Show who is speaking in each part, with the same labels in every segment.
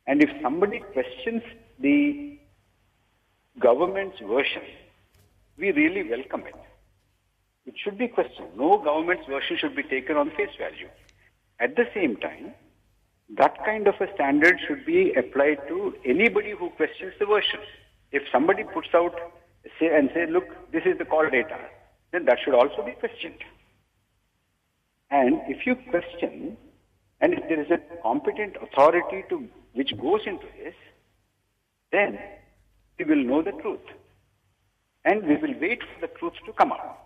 Speaker 1: And if somebody questions the government's version, we really welcome it. It should be questioned. No government's version should be taken on face value. At the same time, that kind of a standard should be applied to anybody who questions the version. If somebody puts out and say, look, this is the call data, then that should also be questioned. And if you question, and if there is a competent authority which goes into this, then we will know the truth. And we will wait for the truth to come out.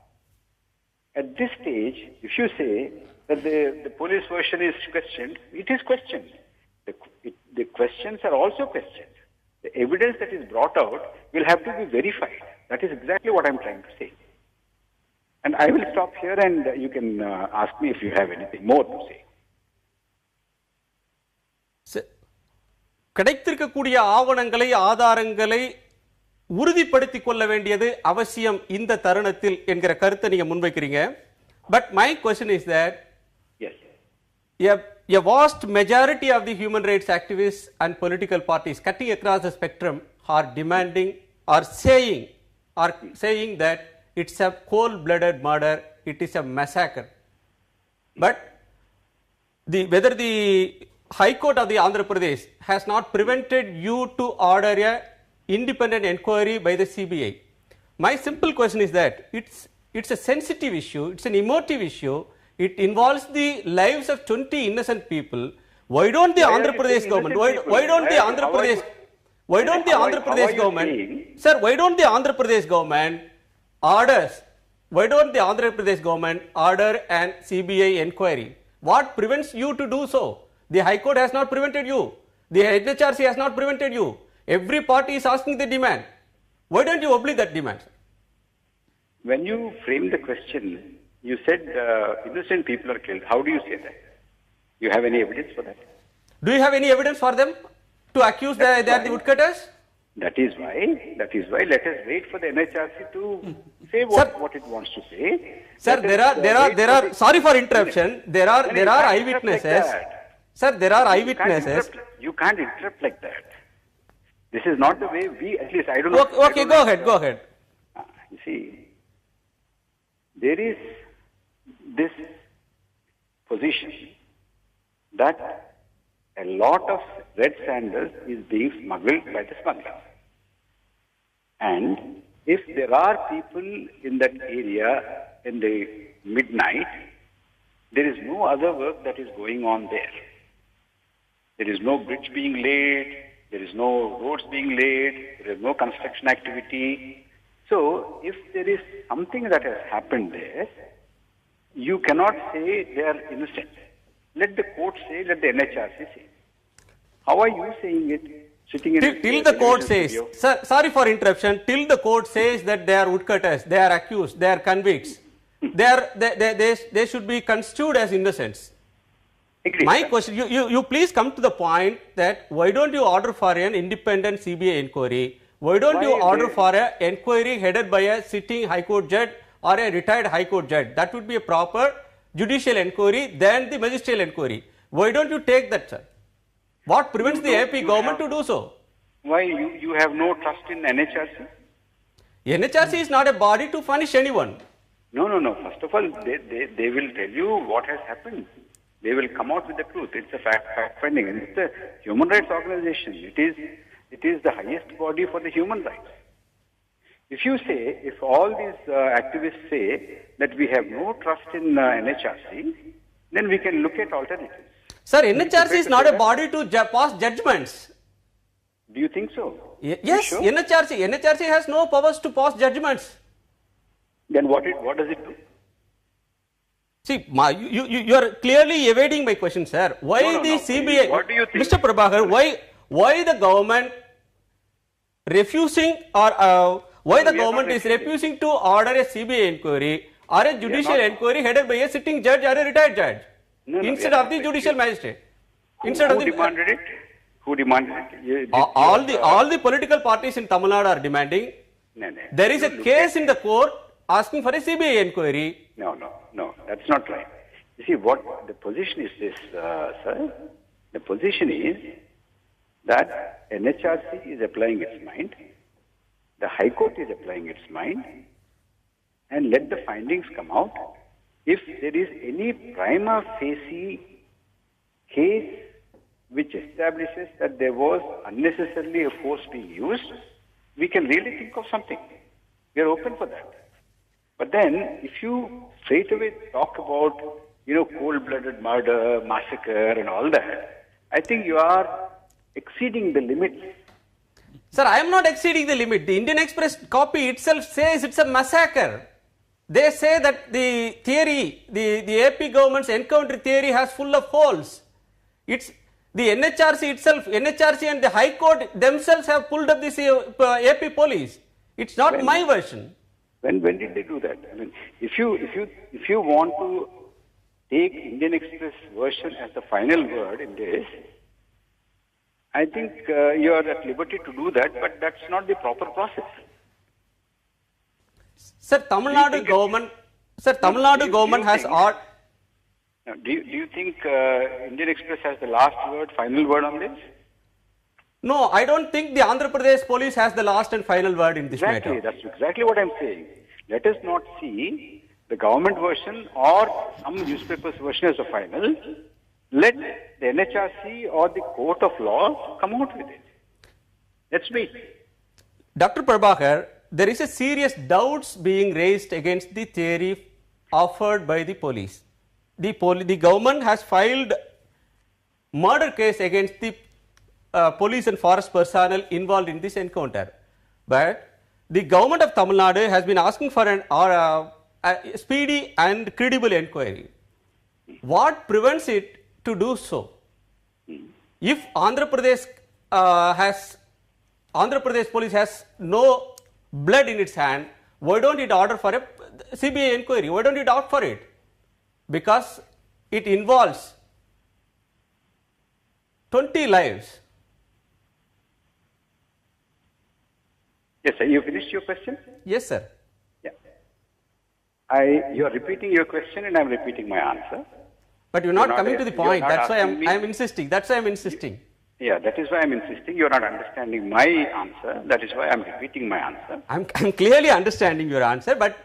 Speaker 1: At this stage, if you say that the police version is questioned, it is questioned. The questions are also questioned. The evidence that is brought out will have to be verified. That is exactly what I'm trying to say. And I will stop here and you can ask me if you have anything more to say.
Speaker 2: கிடைத்திருக்கக்கூடிய ஆவணங்களை ஆதாரங்களை உறுதிப்படுத்திக் கொள்ள வேண்டியது அவசியம் இந்த தருணத்தில் என்கிற கருத்தை நீங்க முன்வைக்கிறீங்க. But my question is that
Speaker 1: yes,
Speaker 2: a vast majority of the human rights activists and political parties cutting across the spectrum are demanding or saying that it's a cold-blooded murder, it is a massacre. But whether the High Court of the Andhra Pradesh has not prevented you to order a independent inquiry by the CBI. My simple question is that it's a sensitive issue, it's an emotive issue, it involves the lives of 20 innocent people. Why don't the Andhra Pradesh government, why don't the Andhra Pradesh government, sir, why don't the Andhra Pradesh government order an CBI inquiry? What prevents you to do so? The High Court has not prevented you. The NHRC has not prevented you. Every party is asking the demand. Why don't you obey that demand?
Speaker 1: When you frame the question, you said innocent people are killed. How do you say that? You have any evidence for that?
Speaker 2: Do you have any evidence for them to accuse they are the woodcutters?
Speaker 1: That is why let us wait for the NHRC to say what it wants to say.
Speaker 2: Sir, there are sorry for interruption. There are eyewitnesses. Sir, there are eyewitnesses.
Speaker 1: You can't interrupt like that. This is not the way at least I don't know.
Speaker 2: Okay, go ahead.
Speaker 1: You see, there is this position that a lot of red sandals is being smuggled by the smugglers. And if there are people in that area in the midnight, there is no other work that is going on there. There is no bridge being laid, there is no roads being laid, there is no construction activity. So, if there is something that has happened there, you cannot say they are innocent. Let the court say, let the NHRC say. How are you saying it? Sitting in
Speaker 2: till the court says, sir, sorry for interruption, till the court says that they are woodcutters, they are accused, they are convicts, they should be construed as innocents.
Speaker 1: Agreed.
Speaker 2: My question, you please come to the point that why don't you order for an independent CBI inquiry? Why don't you order for an inquiry headed by a sitting High Court judge or a retired High Court judge? That would be a proper judicial inquiry than the magisterial inquiry. Why don't you take that, sir? What prevents the AP government to do so?
Speaker 1: Why you have no trust in NHRC?
Speaker 2: NHRC is not a body to punish anyone.
Speaker 1: No. First of all, they will tell you what has happened. They will come out with the truth. It's a fact finding. It's a human rights organization. It is the highest body for the human rights. If all these activists say that we have no trust in NHRC, then we can look at alternatives.
Speaker 2: Sir, NHRC is not a body to pass judgments.
Speaker 1: Do you think so?
Speaker 2: Yes,
Speaker 1: sure?
Speaker 2: NHRC has no powers to pass judgments.
Speaker 1: Then what does it do?
Speaker 2: See, you are clearly evading my question, sir. Why the CBI?
Speaker 1: What do you think?
Speaker 2: Mr. Prabhakar, why the government refusing or why the government is refusing to order a CBI inquiry or a judicial inquiry headed by a sitting judge or a retired judge instead of the judicial magistrate?
Speaker 1: Who demanded it? Who demanded it?
Speaker 2: All the political parties in Tamil Nadu are demanding. There is a case in the court asking for a CBI inquiry.
Speaker 1: No, that's not right. You see, what the position is this, sir? The position is that NHRC is applying its mind, the High Court is applying its mind, and let the findings come out. If there is any prima facie case which establishes that there was unnecessarily a force being used, we can really think of something. We are open for that. But then, if you straight away talk about, cold-blooded murder, massacre and all that, I think you are exceeding the limits.
Speaker 2: Sir, I am not exceeding the limit. The Indian Express copy itself says it's a massacre. They say that the theory, the AP government's encounter theory has full of holes. It's the NHRC itself, NHRC and the High Court themselves have pulled up this AP police. It's not my version.
Speaker 1: When did they do that? I mean, if you want to take Indian Express version as the final word in this, I think you are at liberty to do that, but that's not the proper process.
Speaker 2: Sir, Tamil Nadu government has all.
Speaker 1: Do you think Indian Express has the last word, final word on this?
Speaker 2: No, I don't think the Andhra Pradesh police has the last and final word in this matter.
Speaker 1: That's exactly what I'm saying. Let us not see the government version or some newspaper's version as the final. Let the NHRC or the court of law come out with it. Let's wait.
Speaker 2: Dr. Prabhakar, there is a serious doubts being raised against the theory offered by the police. The government has filed murder case against the police and forest personnel involved in this encounter. But the government of Tamil Nadu has been asking for a speedy and credible inquiry. What prevents it to do so? If Andhra Pradesh police has no blood in its hand, why don't it order for a CBI inquiry? Why don't it opt for it? Because it involves 20 lives.
Speaker 1: Yes, sir. You finished your question?
Speaker 2: Yes, sir.
Speaker 1: Yeah. You are repeating your question and I am repeating my answer.
Speaker 2: But you're not coming to the point. That's why I'm insisting. That's why I'm insisting.
Speaker 1: Yeah, that is why I'm insisting. You're not understanding my answer. That is why I'm repeating my answer.
Speaker 2: I'm clearly understanding your answer, but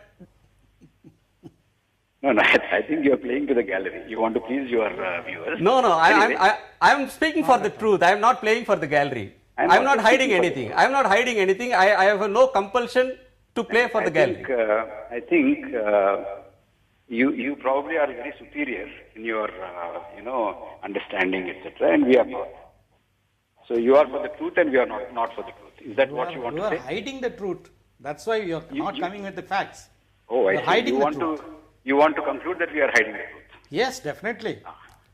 Speaker 1: No, I think you're playing to the gallery. You want to please your viewers.
Speaker 2: No,
Speaker 1: Anyway,
Speaker 2: I'm speaking for the truth. I'm not playing for the gallery. I'm not hiding anything. I'm not hiding anything. I have no compulsion to play for the gallery.
Speaker 1: I think you probably are very superior in your, understanding, etc. And we are not. So you are for the truth and we are not for the truth. Is that what you want to say?
Speaker 3: You are hiding the truth. That's why you're not coming with the facts.
Speaker 1: Oh, I see.
Speaker 3: Hiding the truth.
Speaker 1: You want to conclude that we are hiding the truth?
Speaker 3: Yes, definitely.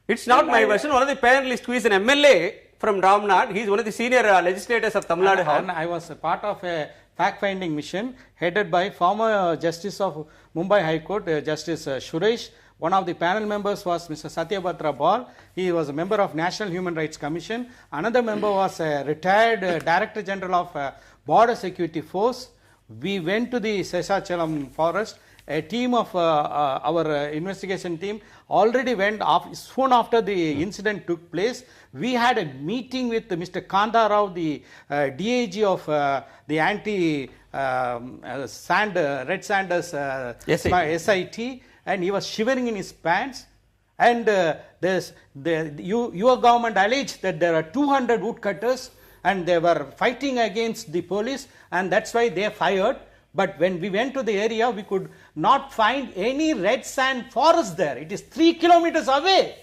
Speaker 2: It's not my version. One of the panelists who is an MLA from Ramnad, he is one of the senior legislators of Tamil Nadu.
Speaker 3: And I was a part of a fact-finding mission headed by former Justice of Mumbai High Court, Justice Suresh. One of the panel members was Mr. Satyabhatra Bal. He was a member of National Human Rights Commission. Another member was a retired Director General of Border Security Force. We went to the Sesachalam forest. A team of our investigation team already went off soon after the incident took place. We had a meeting with Mr. Kanda Rao, the DAG of the Red Sanders SIT, and he was shivering in his pants. And your government alleged that there are 200 woodcutters and they were fighting against the police, and that's why they fired. But when we went to the area, we could not find any red sand forest there. It is 3 kilometers away.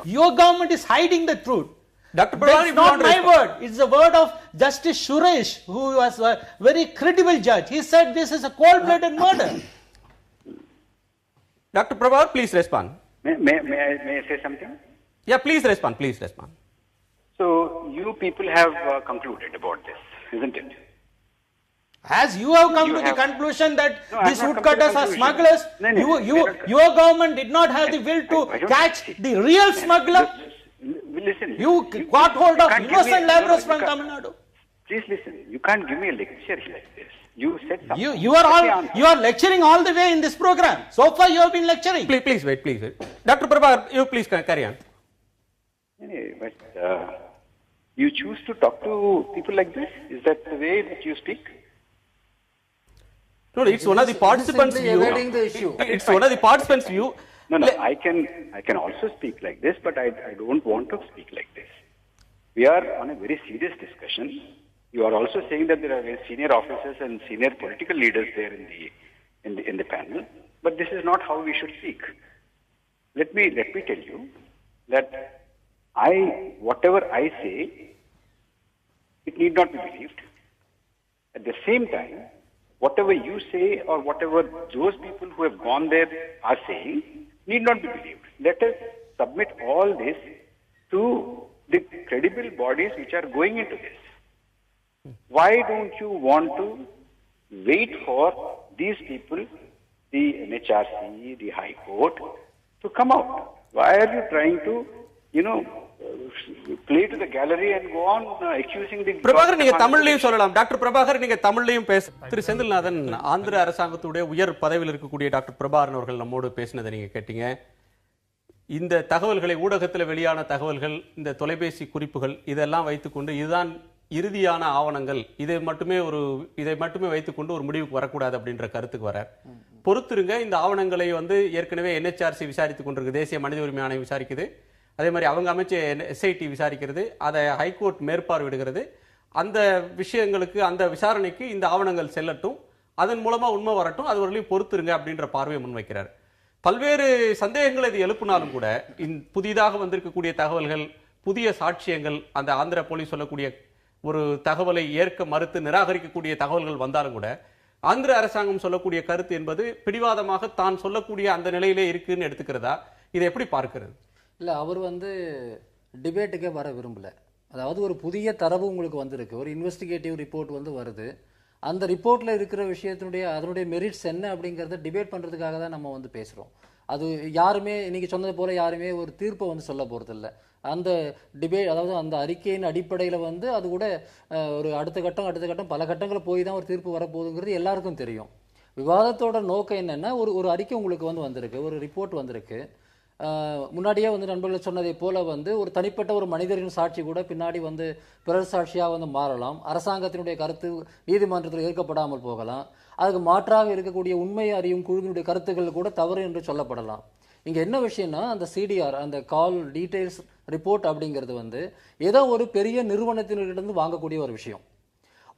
Speaker 3: Your government is hiding the truth.
Speaker 2: Dr.
Speaker 3: That's not my word. It's the word of Justice Suresh, who was a very credible judge. He said this is a cold-blooded murder.
Speaker 2: Dr. Prabhakar, please respond.
Speaker 1: May I say something?
Speaker 2: Yeah, please respond. Please respond.
Speaker 1: So you people have concluded about this, isn't it?
Speaker 3: As you have come to the conclusion that these woodcutters are smugglers, your government did not have the will to catch the real smuggler.
Speaker 1: Listen.
Speaker 3: You got hold of innocent laborers from Tamil Nadu.
Speaker 1: Please listen. You can't give me a lecture like this. You said something.
Speaker 3: You are lecturing all the way in this program. So far you have been lecturing.
Speaker 2: Please wait. Dr. Prabhakar, you please carry on.
Speaker 1: Anyway, but You choose to talk to people like this? Is that the way that you speak?
Speaker 2: No, it's one of the participants' view.
Speaker 4: Evading the issue.
Speaker 2: It's one of the participants' view.
Speaker 1: No, I can also speak like this, but I don't want to speak like this. We are on a very serious discussion. You are also saying that there are very senior officers and senior political leaders there in the panel, but this is not how we should speak. Let me tell you that whatever I say, it need not be believed. At the same time, whatever you say or whatever those people who have gone there are saying need not be believed. Let us submit all this to the credible bodies which are going into this. Why don't you want to wait for these people, the NHRC, the High Court, to come out? Why are you trying to, play to the gallery and go on accusing the...
Speaker 2: Prabhakar, நீங்க தமிழ்லயும் சொல்லலாம். Doctor Prabhakar, நீங்க தமிழ்லயும் பேச. திரு செந்தில்நாதன், ஆந்திர அரசாங்கத்துடைய உயர் பதவியில் இருக்கக்கூடிய doctor Prabhakaran அவர்கள் நம்மோடு பேசினதை நீங்க கேட்டீங்க. இந்த தகவல்களை, ஊடகத்தில் வெளியான தகவல்கள், இந்த தொலைபேசி குறிப்புகள், இதெல்லாம் வைத்துக்கொண்டு இதுதான் இறுதியான ஆவணங்கள், இதை மட்டுமே வைத்துக்கொண்டு ஒரு முடிவுக்கு வரக்கூடாது அப்படின்ற கருத்துக்கு வரார். பொறுத்திருங்க, இந்த ஆவணங்களை ஏற்கனவே NHRC விசாரித்துக் கொண்டிருக்கு, தேசிய மனித உரிமை ஆணையம் விசாரிக்குது. அதே மாதிரி அவங்க அமைச்ச SIT விசாரிக்கிறது, அதை ஹைகோர்ட் மேற்பார்வையிடுகிறது. அந்த விஷயங்களுக்கு, அந்த விசாரணைக்கு இந்த ஆவணங்கள் செல்லட்டும், அதன் மூலமா உண்மை வரட்டும், அது வரலையும் பொறுத்திருங்க அப்படின்ற பார்வையை முன்வைக்கிறார். பல்வேறு சந்தேகங்களை இது எழுப்பினாலும் கூட புதிதாக வந்திருக்கக்கூடிய தகவல்கள், புதிய சாட்சியங்கள், அந்த ஆந்திர போலீஸ் சொல்லக்கூடிய ஒரு தகவலை ஏற்க மறுத்து நிராகரிக்கக்கூடிய தகவல்கள் வந்தாலும் கூட ஆந்திர அரசாங்கம் சொல்லக்கூடிய கருத்து என்பது பிடிவாதமாக தான் சொல்லக்கூடிய அந்த நிலையிலே இருக்குன்னு எடுத்துக்கிறதா? இதை எப்படி பார்க்கிறது?
Speaker 4: இல்லை, அவர் டிபேட்டுக்கே வர விரும்பல. அதாவது ஒரு புதிய தரவு உங்களுக்கு வந்திருக்கு, ஒரு இன்வெஸ்டிகேட்டிவ் ரிப்போர்ட் வருது. அந்த ரிப்போர்ட்டில் இருக்கிற அதனுடைய மெரிட்ஸ் என்ன அப்படிங்கிறத டிபேட் பண்ணுறதுக்காக தான் நம்ம பேசுகிறோம். அது யாருமே இன்னைக்கு சொன்னது போல யாருமே ஒரு தீர்ப்பை சொல்ல போகிறதில்ல. அந்த டிபேட், அதாவது அந்த அறிக்கையின் அடிப்படையில் அது கூட ஒரு அடுத்த கட்டம் பல கட்டங்களை போய் தான் ஒரு தீர்ப்பு வரப்போகுதுங்கிறது எல்லாருக்கும் தெரியும். விவாதத்தோட நோக்கம் என்னென்னா, ஒரு அறிக்கை உங்களுக்கு வந்திருக்கு, ஒரு ரிப்போர்ட் வந்திருக்கு. முன்னாடியே நண்பர்கள் சொன்னதை போல ஒரு தனிப்பட்ட ஒரு மனிதரின் சாட்சி கூட பின்னாடி பிறர் சாட்சியாக மாறலாம். அரசாங்கத்தினுடைய கருத்து நீதிமன்றத்தில் ஏற்கப்படாமல் போகலாம். அதுக்கு மாற்றாக இருக்கக்கூடிய உண்மையை அறியும் குழுவினுடைய கருத்துக்கள் கூட தவறு என்று சொல்லப்படலாம். இங்கே என்ன விஷயம்னா, அந்த CDR, அந்த கால் டீடைல்ஸ் ரிப்போர்ட் அப்படிங்கிறது ஏதோ ஒரு பெரிய நிறுவனத்தினரிடம் வாங்கக்கூடிய ஒரு விஷயம்.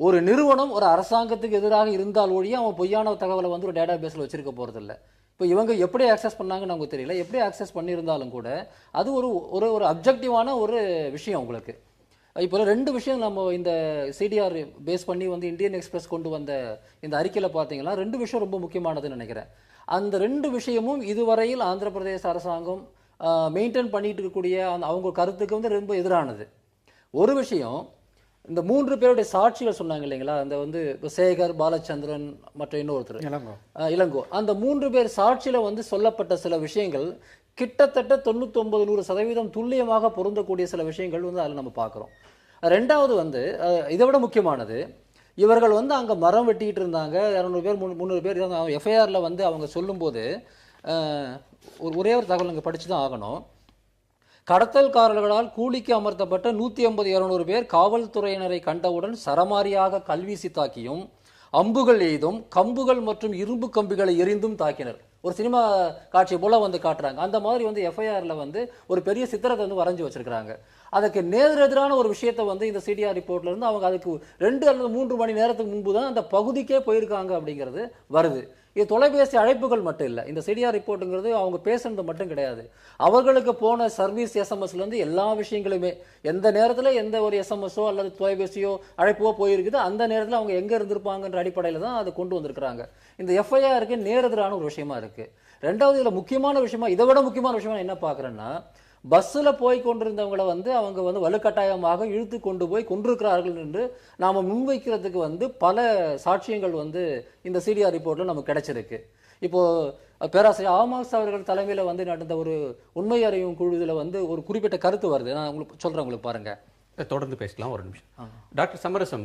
Speaker 4: ஒரு நிறுவனம் ஒரு அரசாங்கத்துக்கு எதிராக இருந்தால் ஒழிய அவன் பொய்யான தகவலை ஒரு டேட்டா பேஸில் வச்சிருக்க போகிறதில்ல. இப்போ இவங்க எப்படி ஆக்சஸ் பண்ணாங்கன்னு நமக்கு தெரியல. எப்படி ஆக்சஸ் பண்ணியிருந்தாலும் கூட அது ஒரு அப்ஜெக்டிவான ஒரு விஷயம் உங்களுக்கு. இப்போ 2 விஷயம் நம்ம இந்த CDR பேஸ் பண்ணி இந்தியன் எக்ஸ்பிரஸ் கொண்டு வந்த இந்த அறிக்கையில் பார்த்தீங்கன்னா 2 விஷயம் ரொம்ப முக்கியமானதுன்னு நினைக்கிறேன். அந்த 2 விஷயமும் இதுவரையில் ஆந்திர பிரதேச அரசாங்கம் மெயின்டைன் பண்ணிட்டு இருக்கக்கூடிய அவங்க கருத்துக்கு ரொம்ப எதிரானது. ஒரு விஷயம், இந்த 3 பேருடைய சாட்சிகள் சொன்னாங்க இல்லைங்களா, அந்த சேகர், பாலச்சந்திரன் மற்றும் இன்னொருத்தர் இளங்கோ, அந்த 3 பேர் சாட்சியில சொல்லப்பட்ட சில விஷயங்கள் கிட்டத்தட்ட 99-100% துல்லியமாக பொருந்தக்கூடிய சில விஷயங்கள் அதில் நம்ம பார்க்குறோம். ரெண்டாவது இதை விட முக்கியமானது, இவர்கள் அங்கே மரம் வெட்டிட்டு இருந்தாங்க, 200 பேர் 300 பேர் FIRல அவங்க சொல்லும்போது ஒரே ஒரு தகவல் இங்கே படிச்சு தான் ஆகணும். கடத்தல்காரர்களால் கூலிக்கு அமர்த்தப்பட்ட 150-200 பேர் காவல்துறையினரை கண்டவுடன் சரமாரியாக கல்வீசி தாக்கியும் அம்புகள் எய்தும் கம்புகள் மற்றும் இரும்பு கம்பிகளை எரிந்தும் தாக்கினர். ஒரு சினிமா காட்சி போல காட்டுறாங்க. அந்த மாதிரி FIRல ஒரு பெரிய சித்திரத்தை வரைஞ்சி வச்சிருக்கிறாங்க. அதுக்கு நேரெதிரான ஒரு விஷயத்தை இந்த CDR ரிப்போர்ட்ல இருந்து அவங்க அதுக்கு 2 அல்லது 3 மணி நேரத்துக்கு முன்பு தான் அந்த பகுதிக்கே போயிருக்காங்க அப்படிங்கிறது வருது. இது தொலைபேசி அழைப்புகள் மட்டும் இல்லை. இந்த CDR ரிப்போர்ட்டுங்கிறது அவங்க பேசுறது மட்டும் கிடையாது. அவர்களுக்கு போன சர்வீஸ் SMSல இருந்து எல்லா விஷயங்களுமே, எந்த நேரத்தில் எந்த ஒரு SMSஓ அல்லது தொலைபேசியோ அழைப்போ போயிருக்குது, அந்த நேரத்தில் அவங்க எங்க இருந்திருப்பாங்கன்ற அடிப்படையில் தான் அதை கொண்டு வந்திருக்கிறாங்க. இந்த FIRக்கு நேரெதிரான ஒரு விஷயமா இருக்கு. ரெண்டாவது இதுல முக்கியமான விஷயமா, இதை விட முக்கியமான விஷயமா என்ன பாக்குறேன்னா, பஸ்ஸில் போய் கொண்டிருந்தவங்களை அவங்க வலுக்கட்டாயமாக இழுத்து கொண்டு போய் கொண்டிருக்கிறார்கள் என்று நாம முன்வைக்கிறதுக்கு பல சாட்சியங்கள் இந்த CDR ரிப்போர்ட்ல நமக்கு கிடைச்சிருக்கு. இப்போ பேராசிரியர் ஆமாஸ் அவர்கள் தலைமையில நடந்த ஒரு உண்மை அறியும் குழுவில் ஒரு குறிப்பிட்ட கருத்து வருது. நான் உங்களுக்கு சொல்றேன், உங்களுக்கு பாருங்க.
Speaker 2: தொடர்ந்து பேசலாம் ஒரு நிமிஷம். டாக்டர் சமரசம்,